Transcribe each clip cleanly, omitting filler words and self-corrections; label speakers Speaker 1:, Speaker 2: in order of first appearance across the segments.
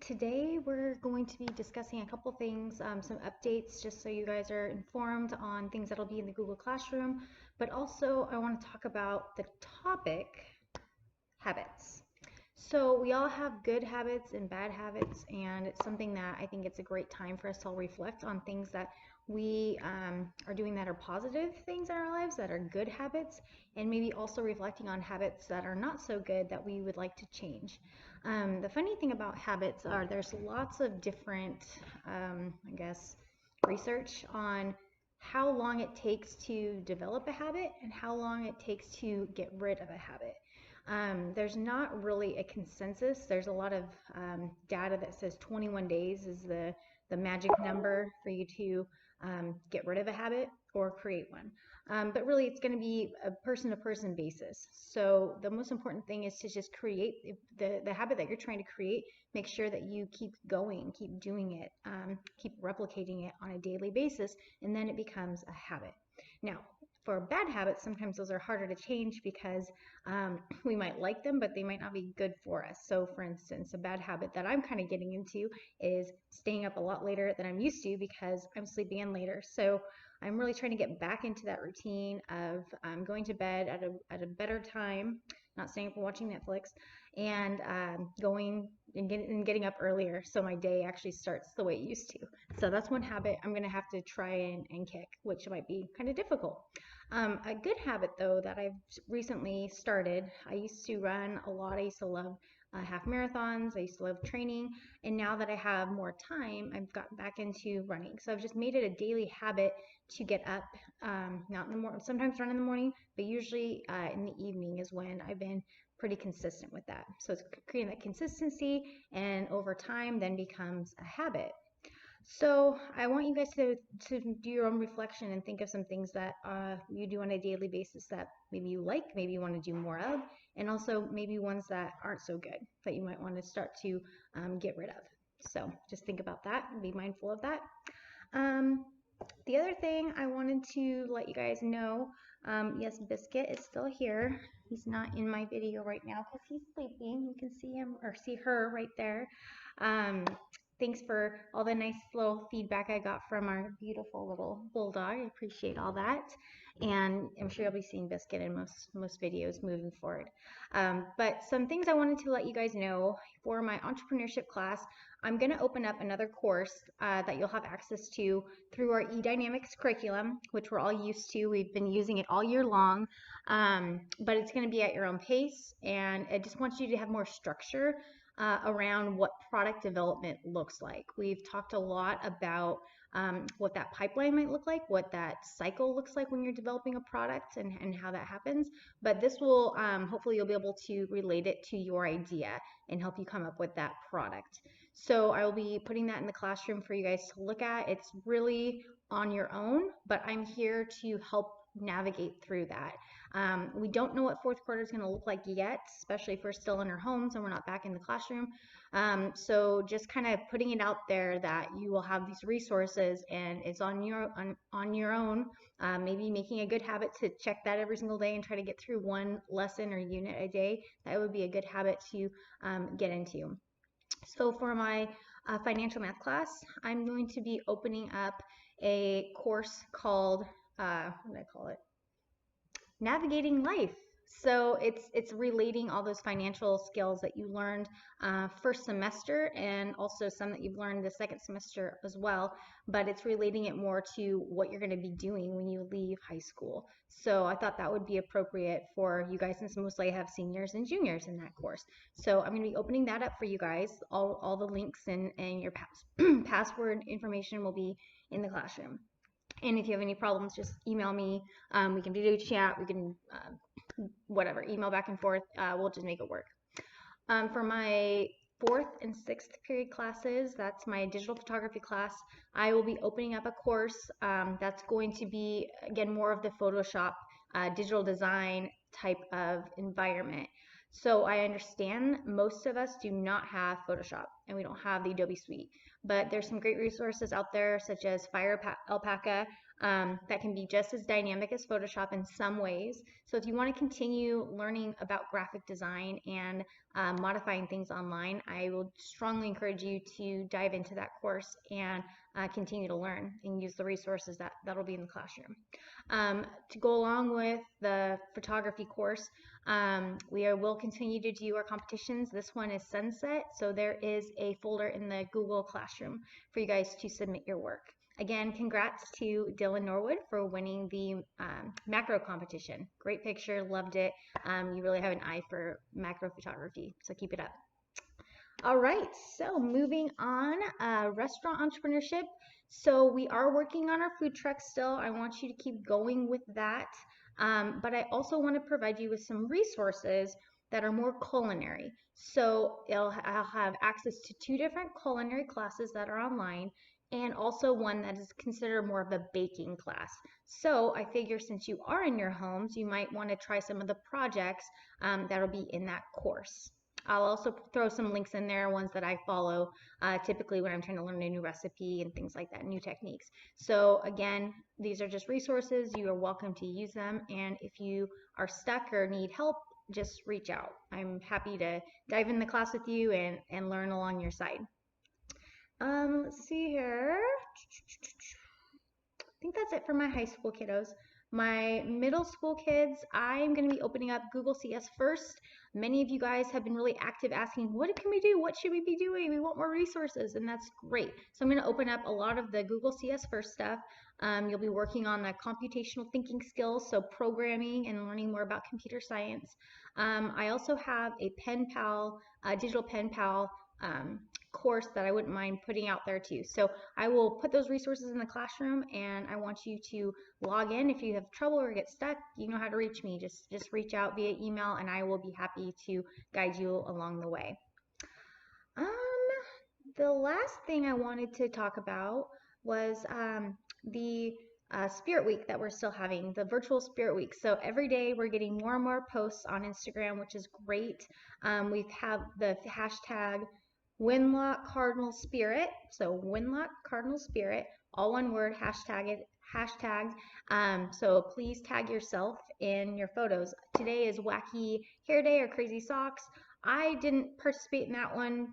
Speaker 1: Today we're going to be discussing a couple things, some updates just so you guys are informed on things that'll be in the Google Classroom, but also I want to talk about the topic habits. So we all have good habits and bad habits, and it's something that I think it's a great time for us to all reflect on things that we are doing that are positive things in our lives, that are good habits, and maybe also reflecting on habits that are not so good that we would like to change. The funny thing about habits are there's lots of different, I guess, research on how long it takes to develop a habit and how long it takes to get rid of a habit. There's not really a consensus. There's a lot of data that says 21 days is the magic number for you to get rid of a habit or create one. But really, it's going to be a person-to-person basis. So the most important thing is to just create the habit that you're trying to create. Make sure that you keep going, keep doing it, keep replicating it on a daily basis, and then it becomes a habit. Now, for bad habits, sometimes those are harder to change because we might like them, but they might not be good for us. So, for instance, a bad habit that I'm kind of getting into is staying up a lot later than I'm used to because I'm sleeping in later. So, I'm really trying to get back into that routine of going to bed at a better time, not staying up and watching Netflix, and going and getting up earlier so my day actually starts the way it used to. So that's one habit I'm going to have to try and kick, which might be kind of difficult. A good habit, though, that I've recently started, I used to run a lot. I used to love half marathons. I used to love training. And now that I have more time, I've gotten back into running. So I've just made it a daily habit to get up, not in the morning, sometimes run in the morning, but usually in the evening is when I've been pretty consistent with that. So it's creating that consistency, and over time then becomes a habit. So I want you guys to do your own reflection and think of some things that you do on a daily basis that maybe you like, maybe you want to do more of, and also maybe ones that aren't so good that you might want to start to get rid of. So just think about that and be mindful of that. Um, the other thing I wanted to let you guys know, yes, Biscuit is still here. He's not in my video right now because he's sleeping. You can see him or see her right there. Um, Thanks for all the nice little feedback I got from our beautiful little bulldog. I appreciate all that. And I'm sure you'll be seeing Biscuit in most videos moving forward. But some things I wanted to let you guys know for my entrepreneurship class. I'm going to open up another course that you'll have access to through our eDynamics curriculum, which we're all used to. We've been using it all year long, but it's going to be at your own pace, and I just want you to have more structure around what product development looks like. We've talked a lot about what that pipeline might look like, what that cycle looks like when you're developing a product and how that happens. But this will, hopefully you'll be able to relate it to your idea and help you come up with that product. So I will be putting that in the classroom for you guys to look at. It's really on your own, but I'm here to help navigate through that. We don't know what fourth quarter is going to look like yet, especially if we're still in our homes and we're not back in the classroom. So just kind of putting it out there that you will have these resources and it's on your own. Maybe making a good habit to check that every single day and try to get through one lesson or unit a day. That would be a good habit to get into. So for my financial math class, I'm going to be opening up a course called, what did I call it? Navigating life. So it's relating all those financial skills that you learned first semester and also some that you've learned the second semester as well, but it's relating it more to what you're going to be doing when you leave high school. So I thought that would be appropriate for you guys since mostly I have seniors and juniors in that course. So I'm going to be opening that up for you guys. All the links and your password information will be in the classroom. And if you have any problems, just email me. We can do chat. We can, whatever, email back and forth. We'll just make it work. For my fourth and sixth period classes, that's my digital photography class, I will be opening up a course that's going to be, again, more of the Photoshop digital design type of environment. So I understand most of us do not have Photoshop and we don't have the Adobe Suite, but there's some great resources out there such as Fire Alpaca that can be just as dynamic as Photoshop in some ways. So if you want to continue learning about graphic design and modifying things online, I will strongly encourage you to dive into that course and continue to learn and use the resources that'll be in the classroom. To go along with the photography course, we will continue to do our competitions. This one is Sunset, so there is a folder in the Google Classroom for you guys to submit your work. Again, congrats to Dylan Norwood for winning the macro competition. Great picture, loved it. You really have an eye for macro photography, so keep it up. All right, so moving on, restaurant entrepreneurship. So we are working on our food truck still. I want you to keep going with that. But I also want to provide you with some resources that are more culinary. So I'll have access to 2 different culinary classes that are online and also one that is considered more of a baking class. So I figure since you are in your homes, you might want to try some of the projects that'll be in that course. I'll also throw some links in there, ones that I follow typically when I'm trying to learn a new recipe and things like that, new techniques. So again, these are just resources. You are welcome to use them. And if you are stuck or need help, just reach out. I'm happy to dive in the class with you and learn along your side. Let's see here. I think that's it for my high school kiddos. My middle school kids, I'm going to be opening up Google CS first. Many of you guys have been really active asking, what can we do? What should we be doing? We want more resources, and that's great. So I'm going to open up a lot of the Google CS first stuff. You'll be working on the computational thinking skills, so programming and learning more about computer science. I also have a pen pal, digital pen pal course that I wouldn't mind putting out there too. So I will put those resources in the classroom, and I want you to log in. If you have trouble or get stuck, you know how to reach me. Just reach out via email, and I will be happy to guide you along the way. The last thing I wanted to talk about was the Spirit Week that we're still having, the virtual Spirit Week. So every day we're getting more and more posts on Instagram, which is great. We have the hashtag Winlock Cardinal Spirit. So Winlock Cardinal Spirit, all one word, hashtagged. So please tag yourself in your photos. Today is Wacky Hair Day or Crazy Socks. I didn't participate in that one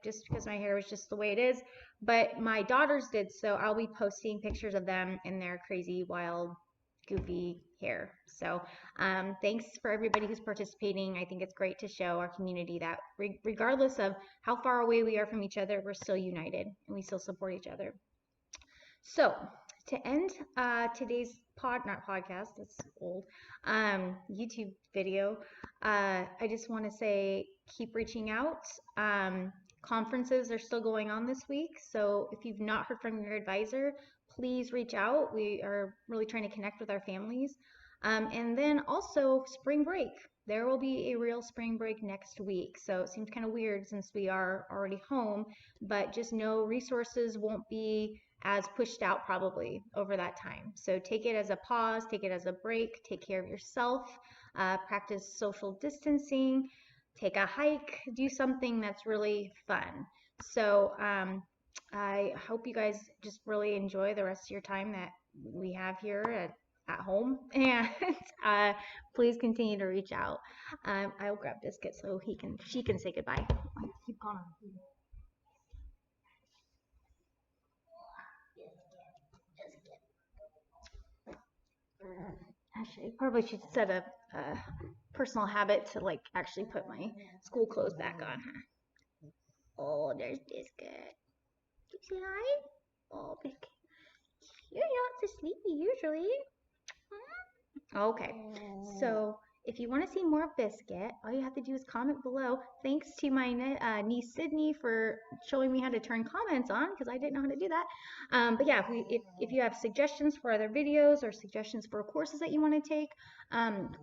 Speaker 1: just because my hair was just the way it is, but my daughters did, so I'll be posting pictures of them in their crazy, wild, goofy hair. So thanks for everybody who's participating. I think it's great to show our community that regardless of how far away we are from each other, we're still united and we still support each other. So to end today's not podcast, that's old, YouTube video, I just want to say keep reaching out. Conferences are still going on this week, so if you've not heard from your advisor, please reach out. We are really trying to connect with our families. And then also spring break. There will be a real spring break next week. So it seems kind of weird since we are already home, but just know resources won't be as pushed out probably over that time. So take it as a pause, take it as a break, take care of yourself, practice social distancing, take a hike, do something that's really fun. So I hope you guys just really enjoy the rest of your time that we have here at home, and please continue to reach out. I'll grab Biscuit so she can say goodbye. Keep going on. Actually, I probably should set a personal habit to like actually put my school clothes back on. Oh, there's Biscuit. Did you say hi? Oh, Biscuit. You're not so sleepy usually. Okay, so if you want to see more of Biscuit, all you have to do is comment below. Thanks to my niece Sydney for showing me how to turn comments on, because I didn't know how to do that. But yeah, if you have suggestions for other videos or suggestions for courses that you want to take,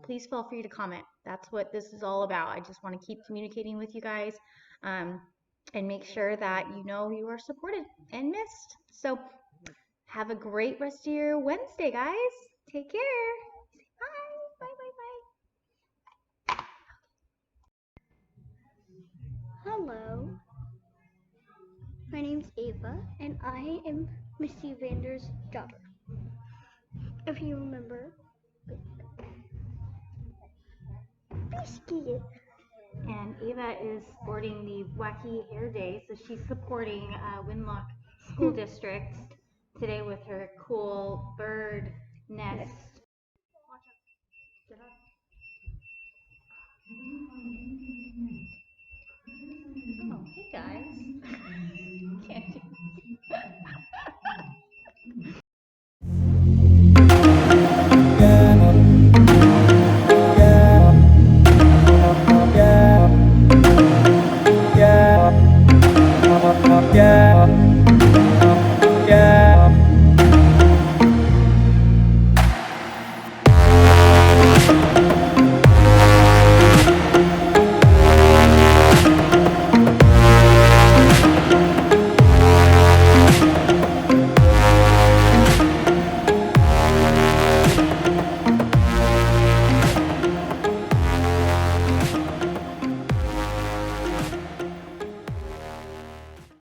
Speaker 1: please feel free to comment. That's what this is all about. I just want to keep communicating with you guys and make sure that you know you are supported and missed. So have a great rest of your Wednesday, guys. Take care. Bye, bye, bye, bye.
Speaker 2: Hello, my name's Ava, and I am Missy Vander's daughter. if you remember. Biscuit.
Speaker 1: And Ava is sporting the Wacky Hair Day, so she's supporting Winlock School District today with her cool bird nest. Get up. Oh, hey guys.